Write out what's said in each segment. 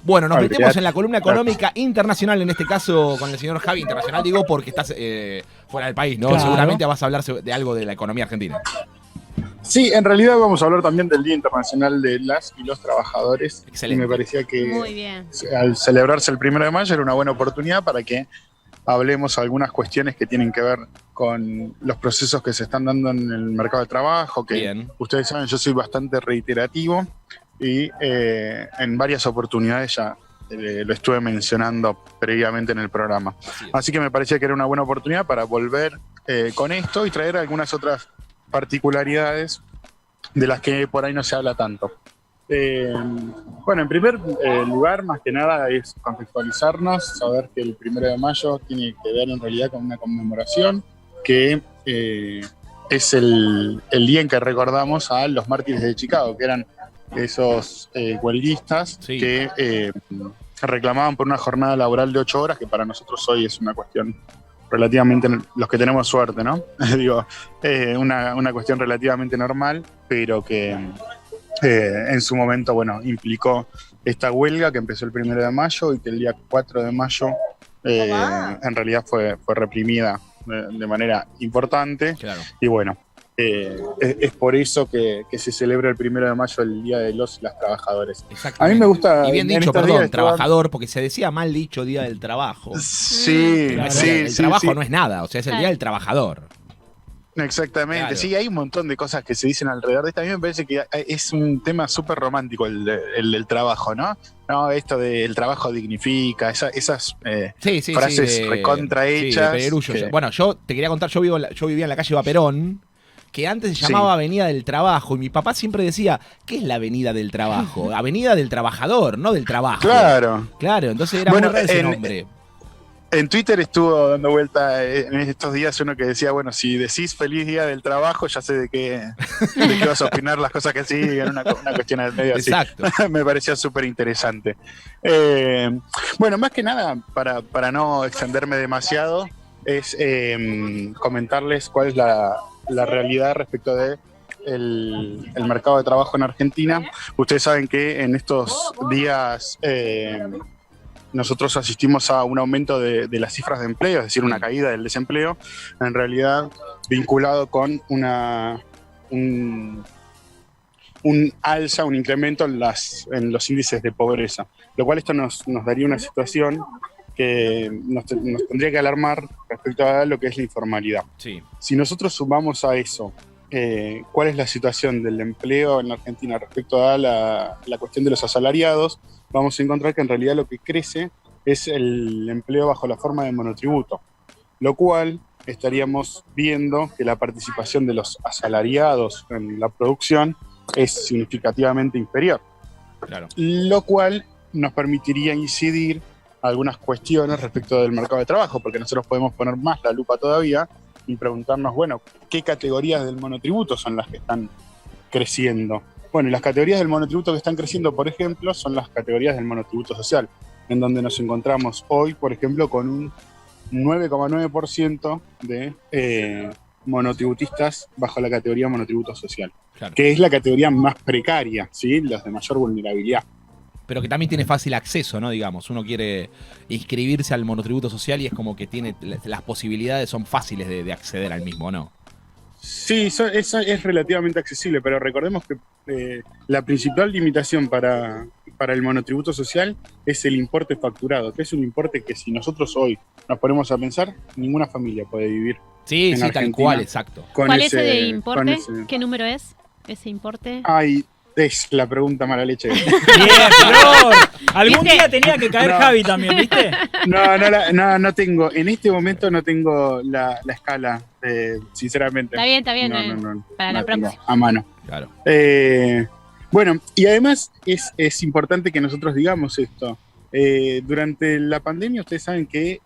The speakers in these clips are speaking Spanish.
Bueno, nos metemos en la columna económica internacional, en este caso con el señor Javi. Internacional, digo, porque estás fuera del país, ¿no? Claro. Seguramente vas a hablar de algo de la economía argentina. Sí, en realidad vamos a hablar también del Día Internacional de las y los Trabajadores. Excelente. Y me parecía que Muy bien. al celebrarse el 1 de mayo era una buena oportunidad para que hablemos algunas cuestiones que tienen que ver con los procesos que se están dando en el mercado de trabajo, que Bien. ustedes saben, yo soy bastante reiterativo y en varias oportunidades ya lo estuve mencionando previamente en el programa. Así que me parecía que era una buena oportunidad para volver con esto y traer algunas otras particularidades de las que por ahí no se habla tanto. Bueno, en primer lugar, más que nada, es contextualizarnos, saber que el 1 de mayo tiene que ver en realidad con una conmemoración que es el día en que recordamos a los mártires de Chicago, que eran esos huelguistas Sí. que reclamaban por una jornada laboral de 8 horas, que para nosotros hoy es una cuestión relativamente, los que tenemos suerte, ¿no? Digo, una cuestión relativamente normal, pero que en su momento, bueno, implicó esta huelga que empezó el 1 de mayo y que el día 4 de mayo en realidad fue reprimida de manera importante. Claro. Y bueno, es por eso que se celebra el 1 de mayo el Día de los y las Trabajadores. Exactamente. A mí me gusta... Y bien en dicho, estos perdón, días trabajador, porque se decía mal dicho Día del Trabajo. Sí, Pero sí, el sí, trabajo sí. no es nada, o sea, es el Día del Trabajador. Exactamente, Claro. sí, hay un montón de cosas que se dicen alrededor de esto. A mí me parece que es un tema súper romántico el del trabajo, ¿no? No, esto del trabajo dignifica, esas frases recontra hechas. Sí, de perullo. que- Bueno, yo te quería contar, yo vivía en la calle Vaperón, que antes se llamaba Sí. Avenida del Trabajo, y mi papá siempre decía, ¿qué es la Avenida del Trabajo? Avenida del Trabajador, no del trabajo. Claro. Claro, entonces era Bueno, muy raro ese en- nombre. En Twitter estuvo dando vuelta en estos días uno que decía, bueno, si decís feliz día del trabajo, ya sé de qué vas a opinar las cosas que siguen, una cuestión al medio así. Exacto. Me parecía súper interesante. Bueno, más que nada, para no extenderme demasiado, es comentarles cuál es la realidad respecto de el mercado de trabajo en Argentina. Ustedes saben que en estos días nosotros asistimos a un aumento de las cifras de empleo, es decir, una caída del desempleo, en realidad vinculado con un alza, un incremento en los índices de pobreza, lo cual esto nos daría una situación que nos tendría que alarmar respecto a lo que es la informalidad. Sí. Si nosotros sumamos a eso cuál es la situación del empleo en la Argentina respecto a la cuestión de los asalariados, vamos a encontrar que en realidad lo que crece es el empleo bajo la forma de monotributo, lo cual estaríamos viendo que la participación de los asalariados en la producción es significativamente inferior, Claro. lo cual nos permitiría incidir algunas cuestiones respecto del mercado de trabajo, porque nosotros podemos poner más la lupa todavía y preguntarnos, bueno, ¿qué categorías del monotributo son las que están creciendo? Bueno, y las categorías del monotributo que están creciendo, por ejemplo, son las categorías del monotributo social, en donde nos encontramos hoy, por ejemplo, con un 9,9% de monotributistas bajo la categoría monotributo social, Claro. que es la categoría más precaria, ¿sí? Los de mayor vulnerabilidad. Pero que también tiene fácil acceso, ¿no? Digamos, uno quiere inscribirse al monotributo social y es como que tiene las posibilidades son fáciles de acceder al mismo, ¿no? Sí, eso es relativamente accesible, pero recordemos que la principal limitación para el monotributo social es el importe facturado, que es un importe que si nosotros hoy nos ponemos a pensar, ninguna familia puede vivir. Sí, En sí, tal Argentina. cual, exacto. Con ¿Cuál ese, es el con importe? ese- ¿Qué número es ese importe? Ay, es la pregunta mala leche. Bien, Flor. Algún ¿Viste? día tenía que caer No. Javi también, ¿viste? No tengo, en este momento no tengo la escala, sinceramente. Está bien. No, para no la tengo próxima. a mano. Claro. Bueno, y además es importante que nosotros digamos esto. Durante la pandemia ustedes saben que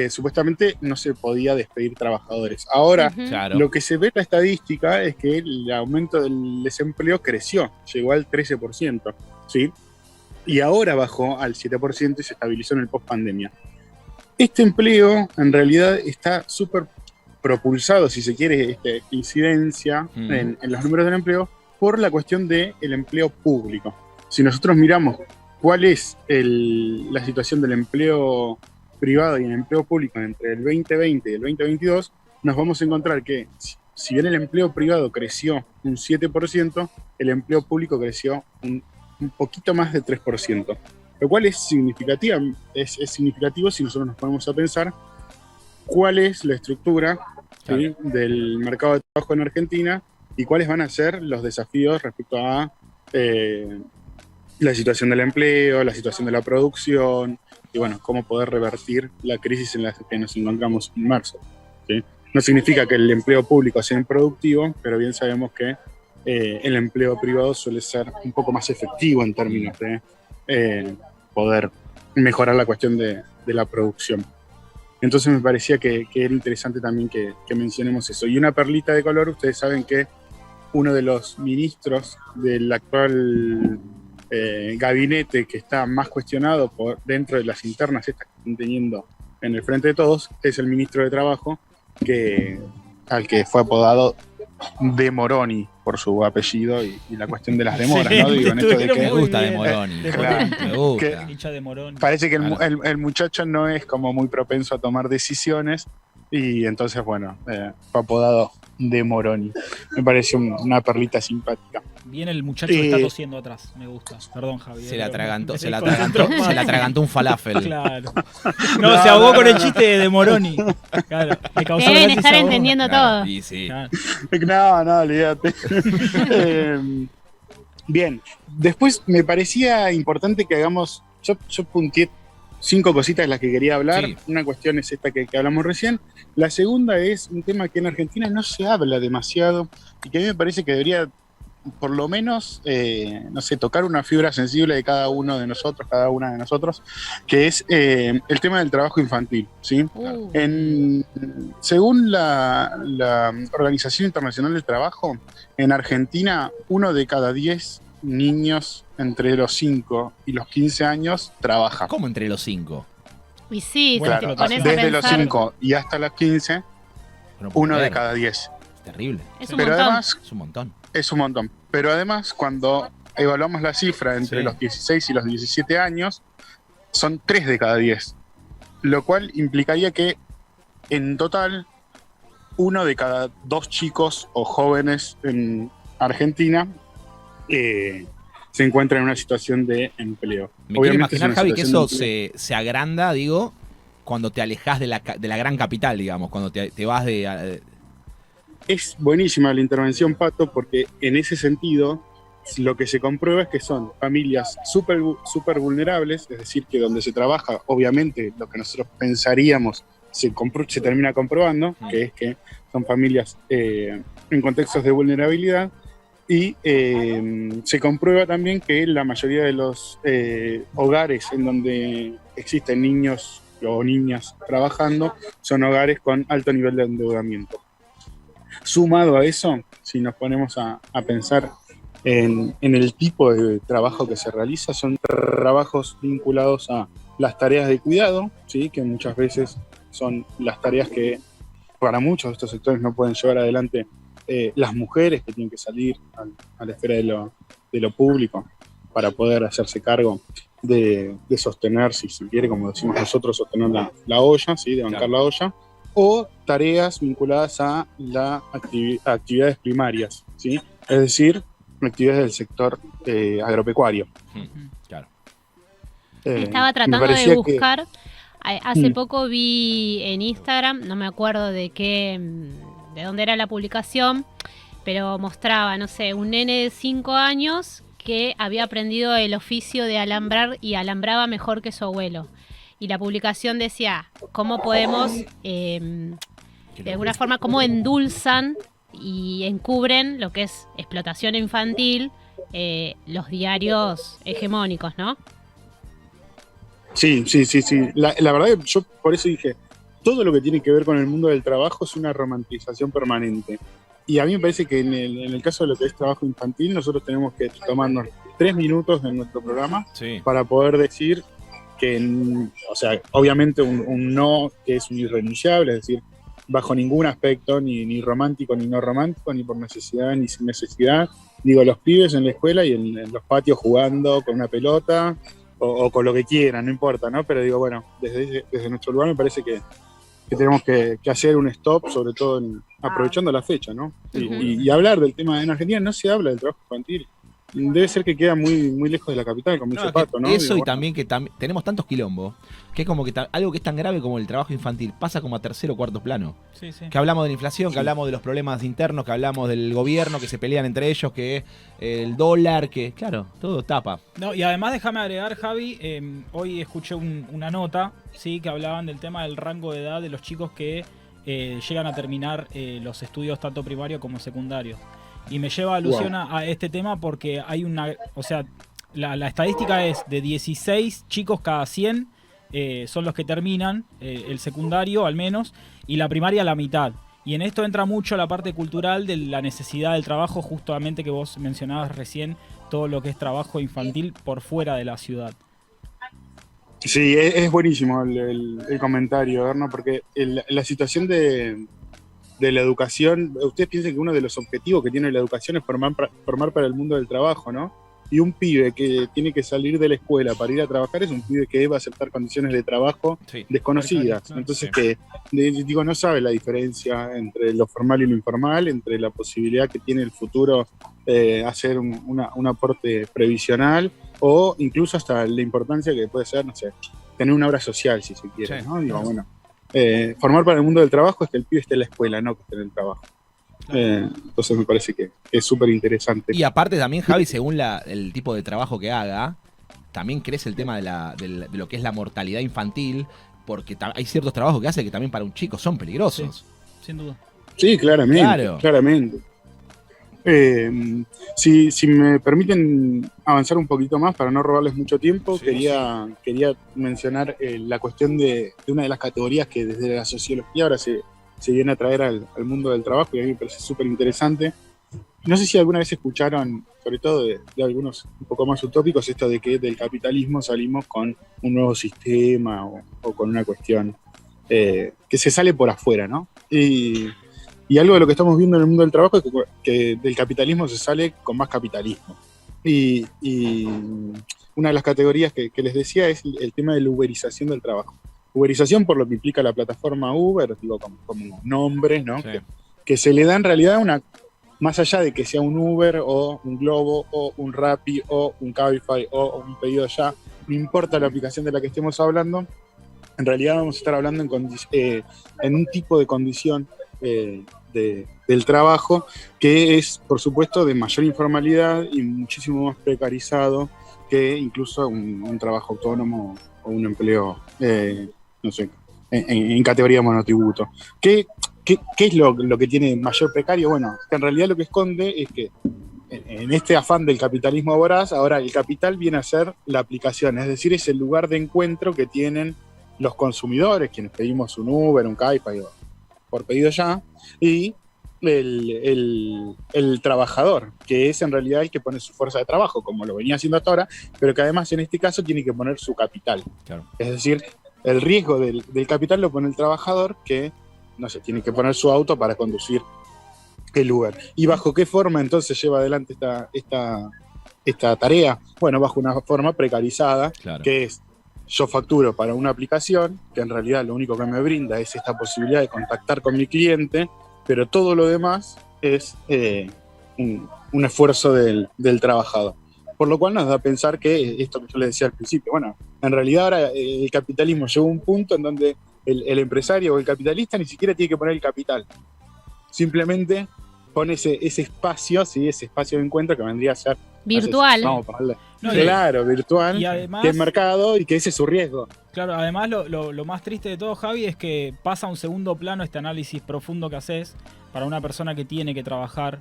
supuestamente no se podía despedir trabajadores. Ahora, Ujú. Claro. lo que se ve en la estadística es que el aumento del desempleo creció, llegó al 13%, ¿sí? Y ahora bajó al 7% y se estabilizó en el post-pandemia. Este empleo en realidad está súper propulsado, si se quiere, esta incidencia en los números del empleo por la cuestión del empleo público. Si nosotros miramos cuál es la situación del empleo privado y el empleo público entre el 2020 y el 2022, nos vamos a encontrar que si bien el empleo privado creció un 7%, el empleo público creció un poquito más de 3%, lo cual es significativo si nosotros nos ponemos a pensar cuál es la estructura, ¿sí?, del mercado de trabajo en Argentina y cuáles van a ser los desafíos respecto a la situación del empleo, la situación de la producción y bueno, cómo poder revertir la crisis en la que nos encontramos inmersos, ¿sí? No significa que el empleo público sea improductivo, pero bien sabemos que el empleo privado suele ser un poco más efectivo en términos de poder mejorar la cuestión de la producción. Entonces me parecía que era interesante también que mencionemos eso. Y una perlita de color, ustedes saben que uno de los ministros del actual gabinete que está más cuestionado por dentro de las internas estas que están teniendo en el Frente de Todos es el ministro de Trabajo, al que fue apodado De Moroni por su apellido y la cuestión de las demoras, ¿no? Digo, en esto de que Me gusta De Moroni. Claro. Me gusta. Hincha de Morón. parece que Claro. el muchacho no es como muy propenso a tomar decisiones y entonces, bueno, fue apodado De Moroni. Me pareció una perlita simpática. Viene el muchacho que está tosiendo atrás. Me gusta. Perdón, Javier. Se la pero atragantó, me concentró más. se la atragantó un falafel. Claro. No, se ahogó con el chiste de Moroni. Claro. Me causó Deben gracia y estar se ahogó. entendiendo Claro, todo. y sí. Claro. No, olvídate. Bien, después me parecía importante que hagamos, yo punteé 5 cositas de las que quería hablar. Sí. Una cuestión es esta que hablamos recién. La segunda es un tema que en Argentina no se habla demasiado y que a mí me parece que debería, por lo menos, no sé, tocar una fibra sensible de cada uno de nosotros, cada una de nosotros, que es el tema del trabajo infantil, ¿sí? Según la Organización Internacional del Trabajo, en Argentina, 1 de cada 10 niños entre los 5 y los 15 años trabaja. ¿Cómo entre los 5? Y sí, Bueno, si te claro, pones a desde los pensar, 5 y hasta los 15, 1 de cada 10. Es terrible. es un Pero montón. además, Es un montón. es un montón. Pero además, cuando evaluamos la cifra entre Sí. los 16 y los 17 años, son 3 de cada 10. Lo cual implicaría que, en total, 1 de cada 2 chicos o jóvenes en Argentina se encuentra en una situación de empleo. Me quiero Obviamente es imaginar, una Javi, que eso situación de se agranda, digo, cuando te alejas de la gran capital, digamos, cuando te vas de... Es buenísima la intervención, Pato, porque en ese sentido lo que se comprueba es que son familias súper vulnerables, es decir, que donde se trabaja, obviamente, lo que nosotros pensaríamos se termina comprobando, que es que son familias en contextos de vulnerabilidad, y se comprueba también que la mayoría de los hogares en donde existen niños o niñas trabajando son hogares con alto nivel de endeudamiento. Sumado a eso, si nos ponemos a pensar en el tipo de trabajo que se realiza, son trabajos vinculados a las tareas de cuidado, ¿sí?, que muchas veces son las tareas que para muchos de estos sectores no pueden llevar adelante las mujeres, que tienen que salir a la esfera de lo público para poder hacerse cargo de sostener, si se quiere, como decimos nosotros, sostener la olla, ¿sí?, de bancar la olla, o tareas vinculadas a las actividades primarias, ¿sí?, es decir, actividades del sector agropecuario. Claro. Estaba Me tratando parecía de buscar. Hace Mm. poco vi en Instagram, no me acuerdo de dónde era la publicación, pero mostraba, no sé, un nene de 5 años que había aprendido el oficio de alambrar y alambraba mejor que su abuelo. Y la publicación decía, ¿cómo podemos, de alguna forma, cómo endulzan y encubren lo que es explotación infantil los diarios hegemónicos, ¿no? Sí. La verdad que yo por eso dije, todo lo que tiene que ver con el mundo del trabajo es una romantización permanente. Y a mí me parece que en el caso de lo que es trabajo infantil, nosotros tenemos que tomarnos 3 minutos de nuestro programa Sí. para poder decir que, o sea, obviamente un no que es un irrenunciable, es decir, bajo ningún aspecto, ni romántico ni no romántico, ni por necesidad ni sin necesidad. Digo, los pibes en la escuela y en los patios jugando con una pelota, o con lo que quieran, no importa, ¿no? Pero digo, bueno, desde nuestro lugar me parece que tenemos que hacer un stop, sobre todo aprovechando la fecha, ¿no? Y hablar del tema. En Argentina no se habla del trabajo infantil. Debe ser que queda muy, muy lejos de la capital, como dice Pato, ¿no? Eso, digo, y también que tenemos tantos quilombos, que es como que algo que es tan grave como el trabajo infantil pasa como a tercer o cuarto plano. Sí, sí. Que hablamos de la inflación, que hablamos de los problemas internos, que hablamos del gobierno, que se pelean entre ellos, que el dólar, que claro, todo tapa. No, y además déjame agregar, Javi, hoy escuché una nota, sí, que hablaban del tema del rango de edad de los chicos que llegan a terminar los estudios tanto primarios como secundarios. Y me lleva alusión a este tema porque hay o sea, la estadística es de 16 chicos cada 100 son los que terminan el secundario al menos, y la primaria la mitad. Y en esto entra mucho la parte cultural de la necesidad del trabajo, justamente que vos mencionabas recién, todo lo que es trabajo infantil por fuera de la ciudad. Sí, es buenísimo el comentario, ¿no? Porque la situación de la educación, ustedes piensan que uno de los objetivos que tiene la educación es formar para el mundo del trabajo, ¿no? Y un pibe que tiene que salir de la escuela para ir a trabajar es un pibe que debe aceptar condiciones de trabajo desconocidas. Claro, entonces, que digo, no sabe la diferencia entre lo formal y lo informal, entre la posibilidad que tiene el futuro hacer un aporte previsional, o incluso hasta la importancia que puede ser, no sé, tener una obra social, si se quiere, ¿no? Digo, bueno, formar para el mundo del trabajo es que el pibe esté en la escuela, no que esté en el trabajo. Entonces me parece que es súper interesante. Y aparte también, Javi, según el tipo de trabajo que haga, también crece el tema de lo que es la mortalidad infantil, porque hay ciertos trabajos que hace que también para un chico son peligrosos. Sí, sin duda. Sí, claramente, Claro. claramente. Si me permiten avanzar un poquito más para no robarles mucho tiempo, Sí, quería mencionar la cuestión de una de las categorías que desde la sociología ahora se viene a traer al mundo del trabajo, y a mí me parece súper interesante. No sé si alguna vez escucharon, sobre todo de algunos un poco más utópicos, esto de que del capitalismo salimos con un nuevo sistema o con una cuestión que se sale por afuera, ¿no? Y algo de lo que estamos viendo en el mundo del trabajo es que del capitalismo se sale con más capitalismo. Y una de las categorías que les decía es el tema de la uberización del trabajo. Uberización por lo que implica la plataforma Uber, digo, como nombres, ¿no? Sí. Que se le da en realidad más allá de que sea un Uber o un Globo o un Rappi o un Cabify o un Pedido Ya, no importa la aplicación de la que estemos hablando, en realidad vamos a estar hablando en un tipo de condición del trabajo que es, por supuesto, de mayor informalidad y muchísimo más precarizado que incluso un trabajo autónomo o un empleo, no sé, en categoría monotributo. ¿Qué es lo que tiene mayor precario? Bueno, que en realidad lo que esconde es que en este afán del capitalismo voraz, ahora el capital viene a ser la aplicación, es decir, es el lugar de encuentro que tienen los consumidores, quienes pedimos un Uber, un Cabify por pedido ya, y el trabajador, que es en realidad el que pone su fuerza de trabajo, como lo venía haciendo hasta ahora, pero que además en este caso tiene que poner su capital. Claro. Es decir, el riesgo del capital lo pone el trabajador, que, no sé, tiene que poner su auto para conducir el Uber. ¿Y bajo qué forma entonces lleva adelante esta tarea? Bueno, bajo una forma precarizada, Claro. que es: yo facturo para una aplicación que en realidad lo único que me brinda es esta posibilidad de contactar con mi cliente, pero todo lo demás es un esfuerzo del trabajador. Por lo cual nos da a pensar que esto que yo les decía al principio, bueno, en realidad ahora el capitalismo llegó a un punto en donde el empresario o el capitalista ni siquiera tiene que poner el capital. Simplemente pone ese espacio, ¿sí? Ese espacio de encuentro que vendría a ser Virtual. Vamos a ponerle. No, Claro, virtual, y además, que es mercado y que ese es su riesgo. claro, además lo más triste de todo, Javi, es que pasa a un segundo plano este análisis profundo que haces para una persona que tiene que trabajar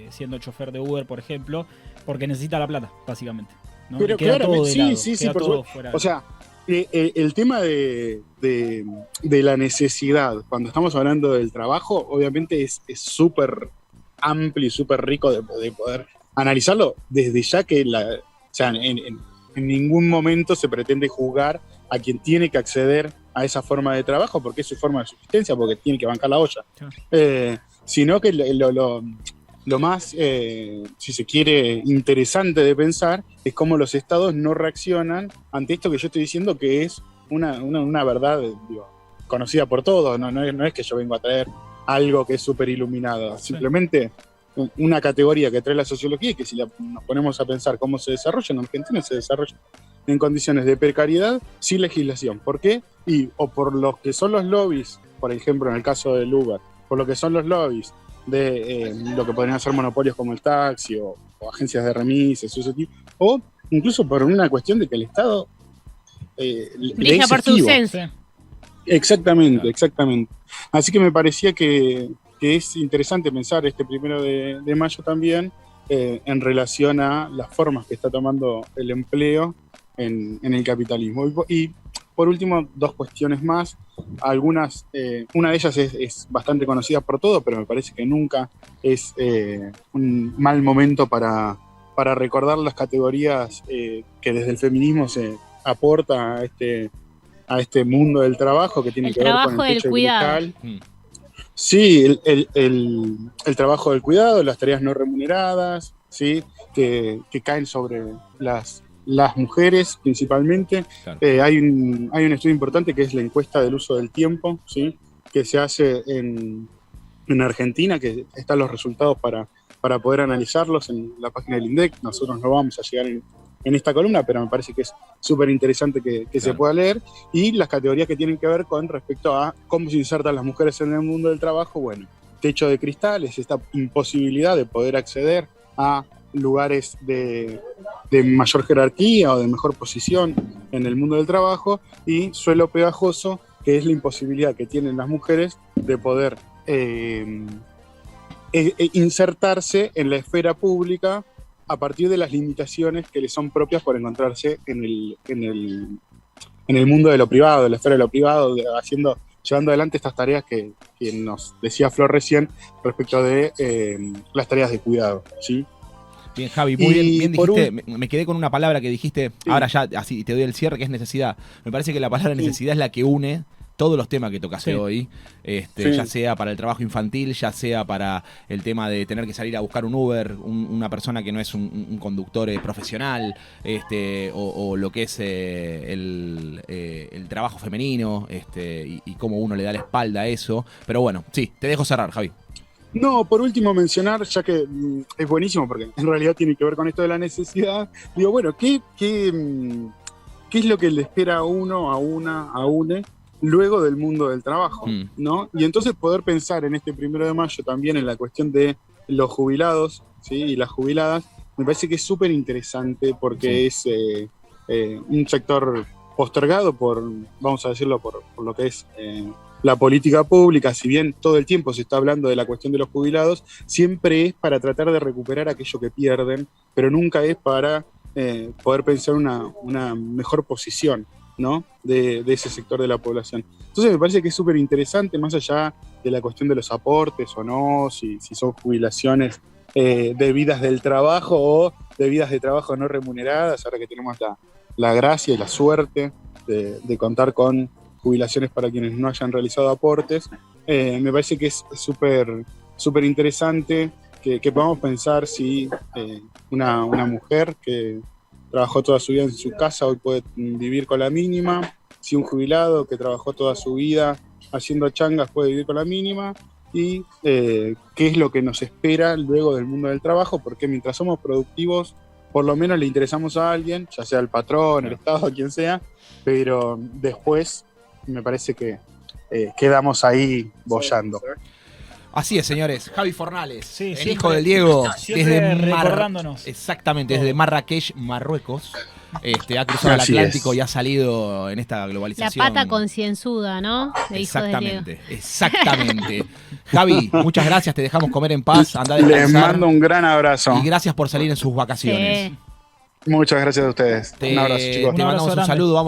siendo chofer de Uber, por ejemplo, porque necesita la plata, básicamente, ¿no? Pero Y queda claro, todo de lado, sí, queda por todo supuesto. fuera. O sea, el tema de la necesidad, cuando estamos hablando del trabajo, obviamente es súper amplio y súper rico de poder analizarlo desde ya que o sea, en ningún momento se pretende juzgar a quien tiene que acceder a esa forma de trabajo porque es su forma de subsistencia, porque tiene que bancar la olla. Claro. Sino que lo más, si se quiere, interesante de pensar es cómo los estados no reaccionan ante esto que yo estoy diciendo, que es una verdad, digo, conocida por todos. No es que yo vengo a traer algo que es súper iluminado, simplemente una categoría que trae la sociología, y que si nos ponemos a pensar cómo se desarrolla en Argentina, se desarrolla en condiciones de precariedad sin legislación. ¿Por qué? O por los que son los lobbies, por ejemplo en el caso del Uber, por lo que son los lobbies de lo que podrían ser monopolios como el taxi o agencias de remises, o incluso por una cuestión de que el Estado brilla por su ausencia. Exactamente. Así que me parecía que es interesante pensar este 1 de mayo también en relación a las formas que está tomando el empleo en el capitalismo. Y por último, 2 cuestiones más. Algunas, una de ellas es bastante conocida por todos, pero me parece que nunca es un mal momento para recordar las categorías que desde el feminismo se aporta a este mundo del trabajo, que tiene que ver con el techo cuidado. Sí, el trabajo del cuidado, las tareas no remuneradas, ¿sí? que caen sobre las mujeres principalmente. Claro. Hay un estudio importante que es la encuesta del uso del tiempo, ¿sí? que se hace en Argentina, que están los resultados para poder analizarlos en la página del INDEC. Nosotros no vamos a llegar en esta columna, pero me parece que es súper interesante que claro. se pueda leer. Y las categorías que tienen que ver con respecto a cómo se insertan las mujeres en el mundo del trabajo. Bueno, techo de cristal es esta imposibilidad de poder acceder a lugares de mayor jerarquía o de mejor posición en el mundo del trabajo, y suelo pegajoso, que es la imposibilidad que tienen las mujeres de poder insertarse en la esfera pública a partir de las limitaciones que les son propias por encontrarse en el mundo de lo privado, de la esfera de lo privado, llevando adelante estas tareas que nos decía Flor recién respecto de las tareas de cuidado, ¿sí? Bien, Javi, muy bien dijiste, me quedé con una palabra que dijiste, sí. Ahora ya así te doy el cierre, que es necesidad. Me parece que la palabra necesidad es la que une todos los temas que tocaste hoy, ya sea para el trabajo infantil, ya sea para el tema de tener que salir a buscar un Uber, una persona que no es un conductor profesional, o lo que es el trabajo femenino, y cómo uno le da la espalda a eso. Pero bueno, sí, te dejo cerrar, Javi. No, por último mencionar, ya que es buenísimo, porque en realidad tiene que ver con esto de la necesidad, digo, bueno, ¿qué es lo que le espera a uno, a une, luego del mundo del trabajo, ¿no? Y entonces poder pensar en este 1 de mayo también en la cuestión de los jubilados, ¿sí? Y las jubiladas, me parece que es súper interesante, porque es un sector postergado vamos a decirlo, por lo que es la política pública. Si bien todo el tiempo se está hablando de la cuestión de los jubilados, siempre es para tratar de recuperar aquello que pierden, pero nunca es para poder pensar una mejor posición, ¿no? de ese sector de la población. Entonces me parece que es súper interesante, más allá de la cuestión de los aportes o no, si son jubilaciones debidas del trabajo o debidas de trabajo no remuneradas, ahora que tenemos la gracia y la suerte de contar con jubilaciones para quienes no hayan realizado aportes. Me parece que es súper interesante que podamos pensar si una mujer que trabajó toda su vida en su casa hoy puede vivir con la mínima, si un jubilado que trabajó toda su vida haciendo changas puede vivir con la mínima, y qué es lo que nos espera luego del mundo del trabajo, porque mientras somos productivos, por lo menos le interesamos a alguien, ya sea el patrón, el Estado, quien sea, pero después me parece que quedamos ahí boyando. Así es, señores. Javi Fornales, el hijo del Diego, desde recordándonos. Exactamente, desde Marrakech, Marruecos. Ha cruzado el Atlántico y ha salido en esta globalización. La pata concienzuda, ¿no? De exactamente. Javi, muchas gracias, te dejamos comer en paz. Andá a descansar. Les mando un gran abrazo. Y gracias por salir en sus vacaciones. Muchas gracias a ustedes. Un abrazo, chicos. Te mandamos un saludo. Vamos